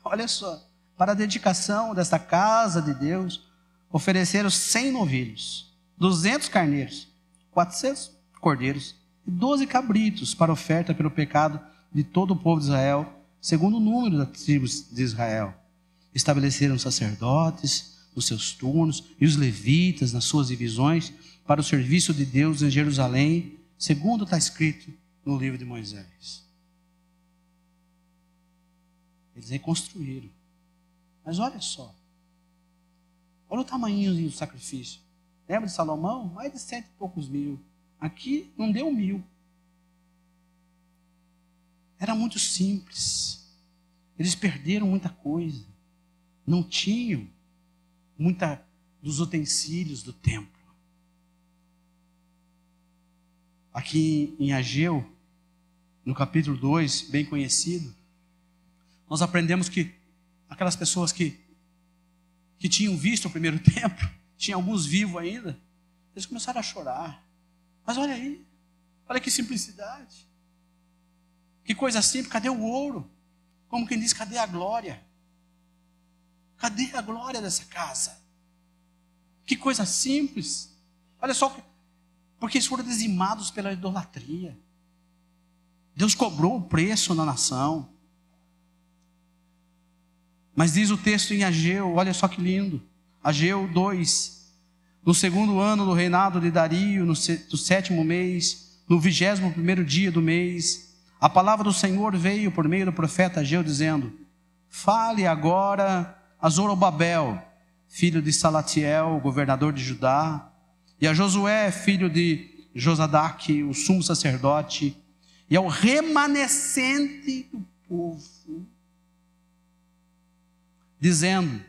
Olha só, para a dedicação desta casa de Deus, ofereceram 100 novilhos, 200 carneiros, 400 cordeiros e 12 cabritos para oferta pelo pecado de todo o povo de Israel, segundo o número das tribos de Israel. Estabeleceram os sacerdotes nos seus turnos e os levitas nas suas divisões para o serviço de Deus em Jerusalém, segundo está escrito no livro de Moisés. Eles reconstruíram. Mas olha só, olha o tamanho do sacrifício. Lembra de Salomão? Mais de 100 e poucos mil. Aqui não deu 1000. Era muito simples. Eles perderam muita coisa. Não tinham muita dos utensílios do templo. Aqui em Ageu, no capítulo 2, bem conhecido, nós aprendemos que aquelas pessoas que tinham visto o primeiro templo, tinha alguns vivos ainda, eles começaram a chorar. Mas olha aí, olha que simplicidade. Que coisa simples, cadê o ouro? Como quem diz, cadê a glória? Cadê a glória dessa casa? Que coisa simples. Olha só, porque eles foram dizimados pela idolatria. Deus cobrou o preço na nação. Mas diz o texto em Ageu, olha só que lindo. Ageu 2, no segundo ano do reinado de Dario, no 7º mês, no 21º dia do mês, a palavra do Senhor veio por meio do profeta Ageu, dizendo: fale agora a Zorobabel, filho de Salatiel, governador de Judá, e a Josué, filho de Josadaque, o sumo sacerdote, e ao remanescente do povo, dizendo: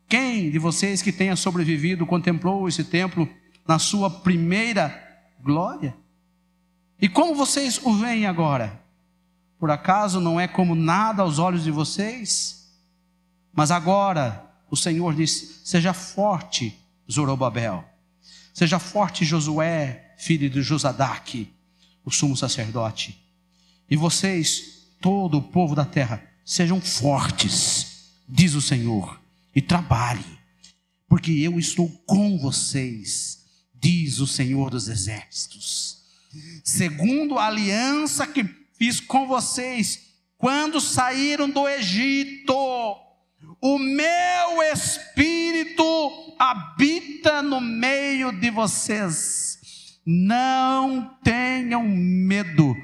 quem de vocês que tenha sobrevivido contemplou esse templo na sua primeira glória? E como vocês o veem agora? Por acaso não é como nada aos olhos de vocês? Mas agora, o Senhor disse: seja forte, Zorobabel. Seja forte, Josué, filho de Josadaque, o sumo sacerdote. E vocês, todo o povo da terra, sejam fortes, diz o Senhor, e trabalhem, porque eu estou com vocês, diz o Senhor dos exércitos. Segundo a aliança que fiz com vocês, quando saíram do Egito, o meu Espírito habita no meio de vocês. Não tenham medo,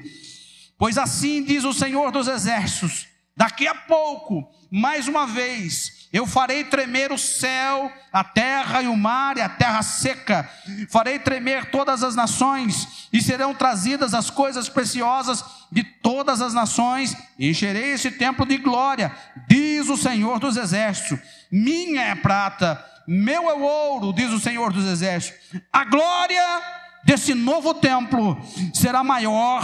pois assim diz o Senhor dos exércitos: daqui a pouco, mais uma vez, eu farei tremer o céu, a terra e o mar e a terra seca. Farei tremer todas as nações, e serão trazidas as coisas preciosas de todas as nações. Encherei esse templo de glória, diz o Senhor dos exércitos. Minha é a prata, meu é o ouro, diz o Senhor dos exércitos. A glória desse novo templo será maior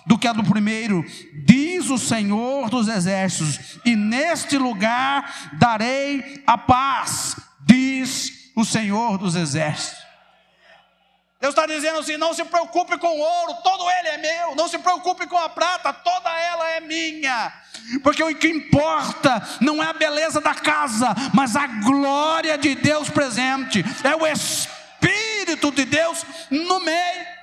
do que a do primeiro, diz o Senhor dos exércitos, e neste lugar darei a paz, diz o Senhor dos exércitos. Deus está dizendo assim: não se preocupe com o ouro, todo ele é meu. Não se preocupe com a prata, toda ela é minha. Porque o que importa não é a beleza da casa, mas a glória de Deus presente. É o Espírito de Deus no meio.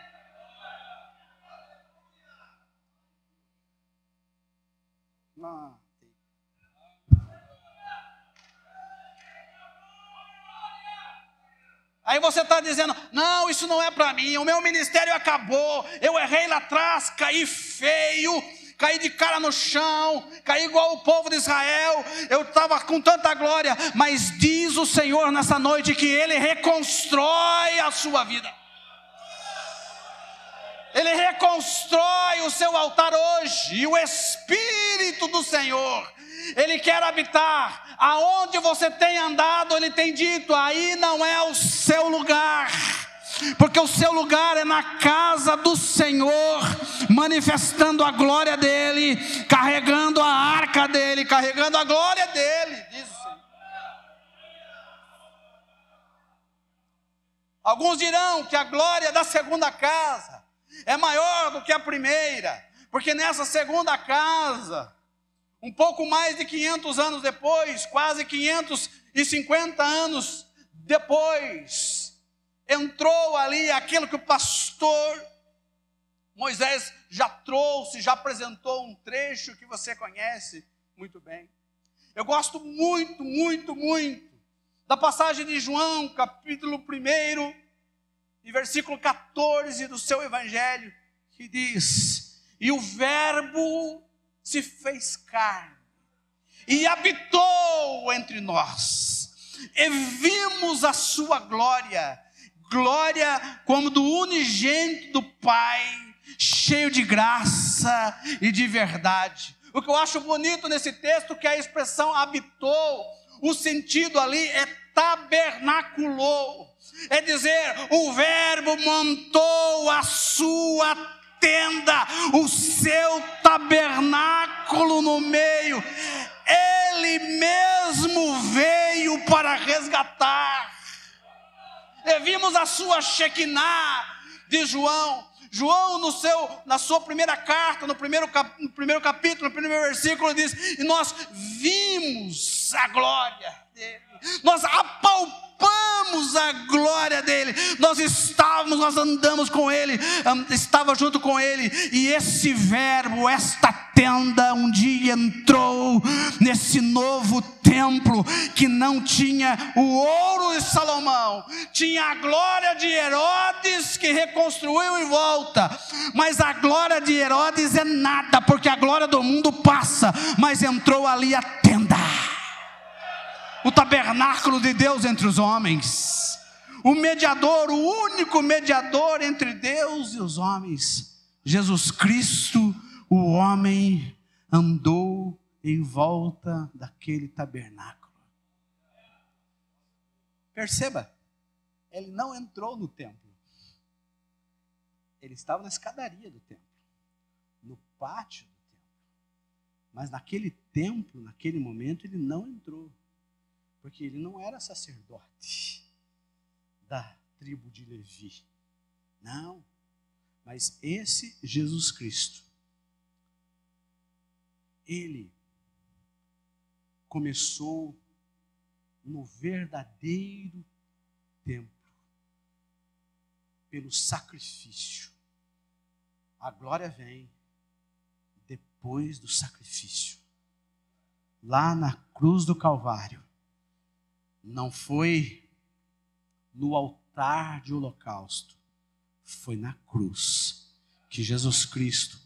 Aí você está dizendo: não, isso não é para mim, o meu ministério acabou, eu errei lá atrás, caí feio, caí de cara no chão, caí igual o povo de Israel, eu estava com tanta glória. Mas diz o Senhor nessa noite que Ele reconstrói a sua vida. Ele reconstrói o seu altar hoje, e o Espírito do Senhor, Ele quer habitar. Aonde você tem andado, Ele tem dito: aí não é o seu lugar, porque o seu lugar é na casa do Senhor, manifestando a glória dEle, carregando a arca dEle, carregando a glória dEle, diz o Senhor. Alguns dirão que a glória da segunda casa é maior do que a primeira, porque nessa segunda casa, um pouco mais de 500 anos depois, quase 550 anos depois, entrou ali aquilo que o pastor Moisés já trouxe, já apresentou um trecho que você conhece muito bem. Eu gosto muito, muito, muito da passagem de João, capítulo 1, e versículo 14 do seu evangelho, que diz: e o Verbo se fez carne e habitou entre nós, e vimos a sua glória, glória como do unigênito do Pai, cheio de graça e de verdade. O que eu acho bonito nesse texto, que a expressão habitou, o sentido ali é tabernaculou, é dizer, o Verbo montou a sua tenda, o seu tabernáculo no meio. Ele mesmo veio para resgatar. E vimos a sua Shekinah, de João. João, na sua primeira carta, no primeiro capítulo, no primeiro versículo, diz: e nós vimos a glória dele, nós apalpamos a glória dele, nós andamos com ele, estava junto com ele, e esse Verbo, esta tenda, um dia entrou nesse novo templo, que não tinha o ouro de Salomão, tinha a glória de Herodes, que reconstruiu em volta, mas a glória de Herodes é nada, porque a glória do mundo passa, mas entrou ali a tenda, o tabernáculo de Deus entre os homens, o mediador, o único mediador entre Deus e os homens, Jesus Cristo, o homem, andou em volta daquele tabernáculo. Perceba, ele não entrou no templo, ele estava na escadaria do templo, no pátio do templo, mas naquele templo, naquele momento, ele não entrou, Porque ele não era sacerdote da tribo de Levi. Não. Mas esse Jesus Cristo, ele começou no verdadeiro templo, pelo sacrifício. A glória vem depois do sacrifício. Lá na cruz do Calvário, não foi no altar de holocausto, foi na cruz que Jesus Cristo,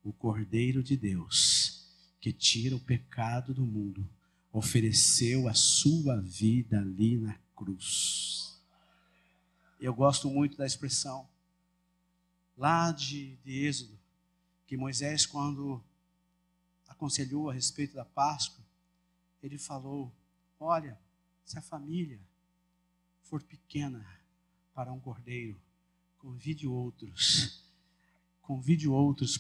o Cordeiro de Deus, que tira o pecado do mundo, ofereceu a sua vida ali na cruz. Eu gosto muito da expressão lá de Êxodo, que Moisés, quando aconselhou a respeito da Páscoa, ele falou: olha, se a família for pequena para um cordeiro, convide outros,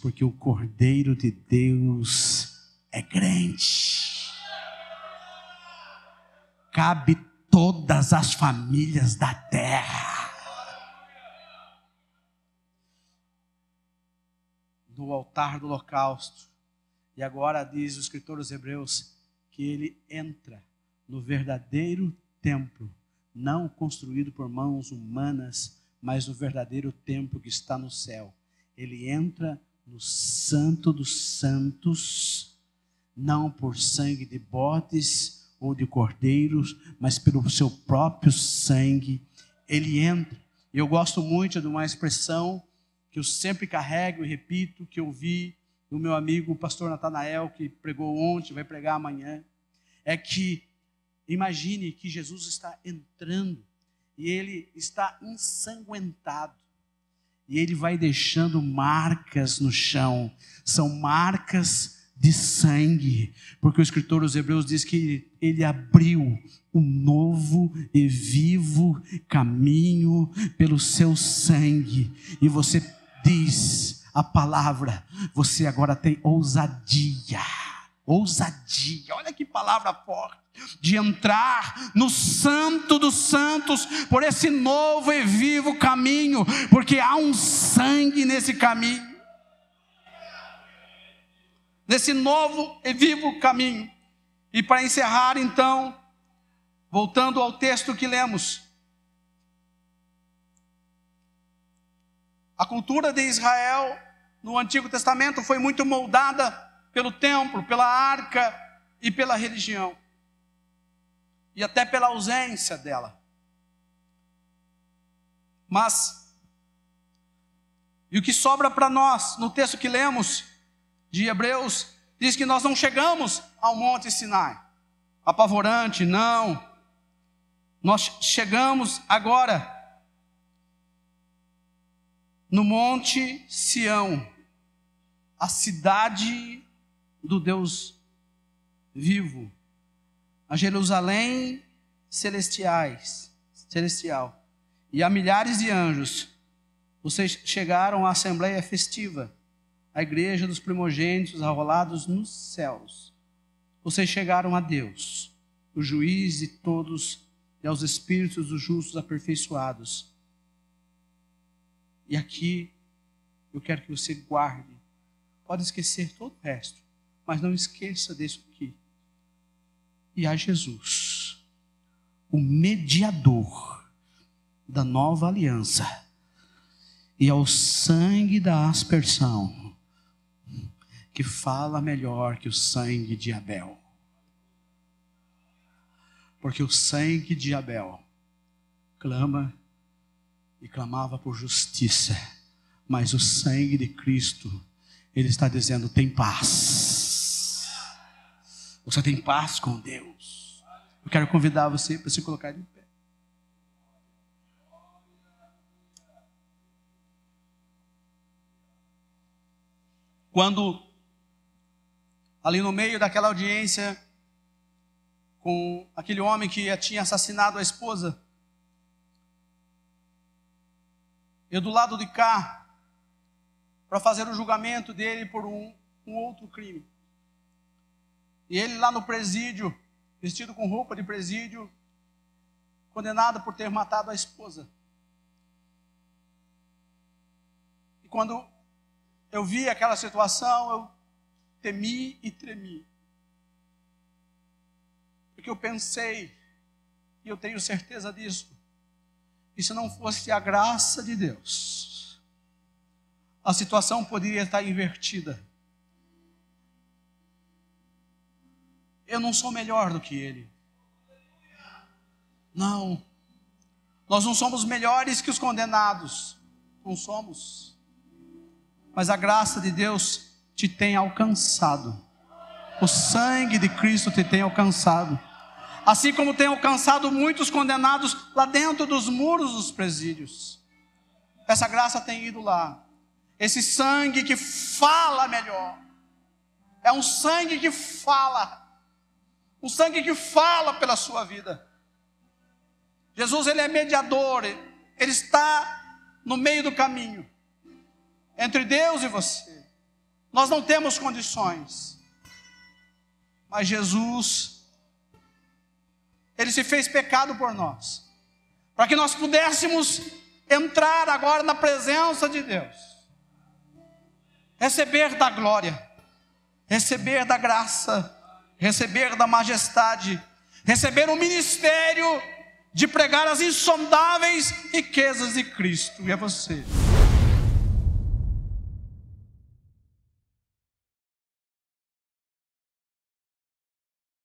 porque o Cordeiro de Deus é grande. Cabe todas as famílias da terra. No altar do holocausto. E agora diz o escritor aos Hebreus que ele entra no verdadeiro templo, não construído por mãos humanas, mas no verdadeiro templo que está no céu. Ele entra no Santo dos Santos, não por sangue de bodes ou de cordeiros, mas pelo seu próprio sangue. Ele entra. Eu gosto muito de uma expressão que eu sempre carrego e repito, que eu vi do meu amigo o pastor Natanael, que pregou ontem, vai pregar amanhã, é que imagine que Jesus está entrando e ele está ensanguentado. E ele vai deixando marcas no chão. São marcas de sangue. Porque o escritor dos Hebreus diz que ele abriu um novo e vivo caminho pelo seu sangue. E você diz a palavra, você agora tem ousadia. Ousadia, olha que palavra forte, de entrar no Santo dos Santos, por esse novo e vivo caminho, porque há um sangue nesse caminho, nesse novo e vivo caminho. E para encerrar então, voltando ao texto que lemos, a cultura de Israel no Antigo Testamento foi muito moldada pelo templo, pela arca e pela religião. E até pela ausência dela. Mas, e o que sobra para nós, no texto que lemos, de Hebreus, diz que nós não chegamos ao Monte Sinai. Apavorante, não. Nós chegamos agora no Monte Sião, a cidade do Deus vivo, a Jerusalém celestial, e a milhares de anjos. Vocês chegaram à assembleia festiva, a igreja dos primogênitos arrolados nos céus. Vocês chegaram a Deus, o juiz de todos, e aos espíritos dos justos aperfeiçoados. E aqui eu quero que você guarde. Pode esquecer todo o resto, mas não esqueça disso aqui. E a Jesus, o mediador da nova aliança, e ao sangue da aspersão, que fala melhor que o sangue de Abel. Porque o sangue de Abel clama e clamava por justiça, mas o sangue de Cristo, ele está dizendo: tem paz. Você tem paz com Deus. Eu quero convidar você para se colocar de pé. Quando, ali no meio daquela audiência, com aquele homem que tinha assassinado a esposa, eu do lado de cá, para fazer o julgamento dele por um outro crime. E ele lá no presídio, vestido com roupa de presídio, condenado por ter matado a esposa. E quando eu vi aquela situação, eu temi e tremi. Porque eu pensei, e eu tenho certeza disso, que se não fosse a graça de Deus, a situação poderia estar invertida. Eu não sou melhor do que ele. Não. Nós não somos melhores que os condenados. Não somos. Mas a graça de Deus te tem alcançado. O sangue de Cristo te tem alcançado. Assim como tem alcançado muitos condenados lá dentro dos muros dos presídios. Essa graça tem ido lá. Esse sangue que fala melhor. É um sangue que fala. Um sangue que fala pela sua vida. Jesus, ele é mediador. Ele está no meio do caminho. Entre Deus e você. Nós não temos condições. Mas Jesus, ele se fez pecado por nós. Para que nós pudéssemos entrar agora na presença de Deus. Receber da glória. Receber da graça. Receber da majestade. Receber o ministério de pregar as insondáveis riquezas de Cristo. E é você.